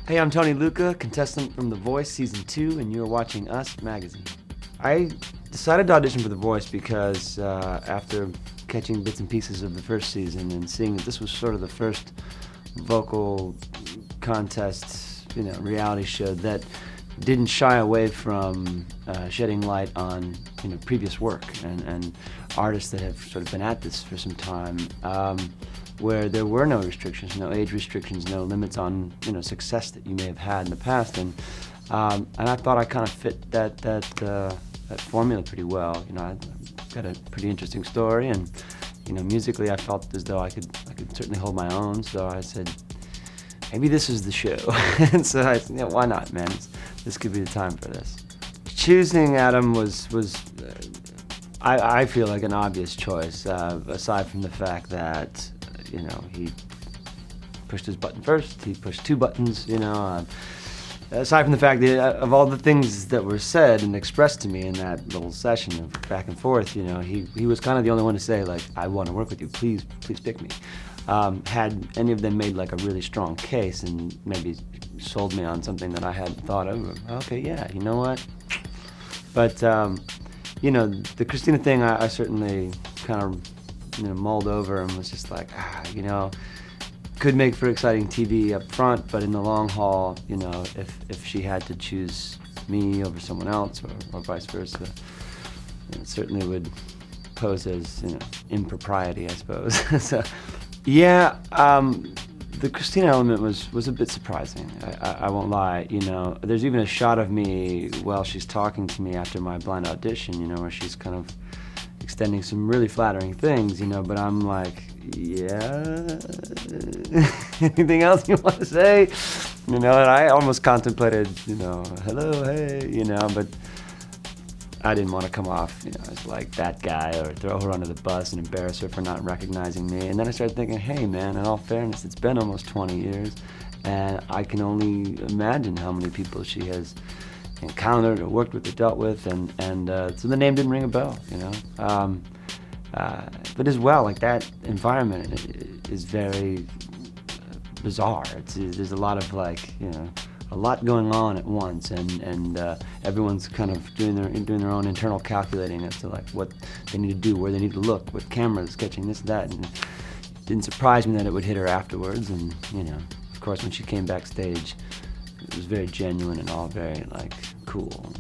Hey, I'm Tony Lucca, contestant from The Voice Season 2, and you're watching Us Magazine. I decided to audition for The Voice because after catching bits and pieces of the first season and seeing that this was sort of the first vocal contest, reality show that didn't shy away from shedding light on, previous work and artists that have sort of been at this for some time, where there were no restrictions, no age restrictions, no limits on, success that you may have had in the past, and I thought I kind of fit that formula pretty well. I've got a pretty interesting story, and musically I felt as though I could certainly hold my own. So I said, maybe this is the show. And so I said, why not, man? This could be the time for this. Choosing Adam was I feel like an obvious choice, aside from the fact that he pushed his button first. He pushed two buttons. Aside from the fact that of all the things that were said and expressed to me in that little session of back and forth, he was kind of the only one to say, like, I want to work with you. Please pick me. Had any of them made like a really strong case and maybe sold me on something that I hadn't thought of, okay, yeah, you know what? But the Christina thing, I certainly kind of mulled over and was just like, could make for exciting TV up front, but in the long haul, if she had to choose me over someone else or vice versa, it certainly would pose as impropriety, I suppose. So, yeah, the Christina element was a bit surprising. I won't lie. There's even a shot of me while she's talking to me after my blind audition, where she's kind of extending some really flattering things, but I'm like, yeah, anything else you want to say? And I almost contemplated, hello, hey, but I didn't want to come off, as like that guy or throw her under the bus and embarrass her for not recognizing me. And then I started thinking, hey, man, in all fairness, it's been almost 20 years, and I can only imagine how many people she has encountered or worked with or dealt with, and so the name didn't ring a bell, but as well, like, that environment is very bizarre. There's a lot of a lot going on at once, and everyone's kind of doing their own internal calculating as to like what they need to do, where they need to look, what camera's catching this, that, and it didn't surprise me that it would hit her afterwards. And of course, when she came backstage, it was very genuine and all very cool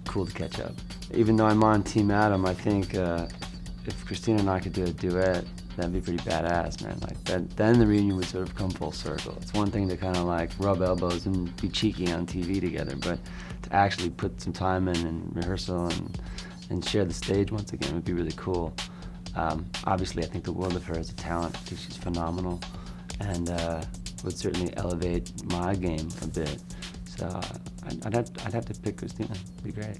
to catch up. Even though I'm on Team Adam, I think if Christina and I could do a duet, that'd be pretty badass, man. Then the reunion would sort of come full circle. It's one thing to kind of rub elbows and be cheeky on TV together, but to actually put some time in and rehearsal and share the stage once again would be really cool. Obviously, I think the world of her as a talent. I think she's phenomenal, and would certainly elevate my game a bit. So I'd have to pick Christina. It'd be great.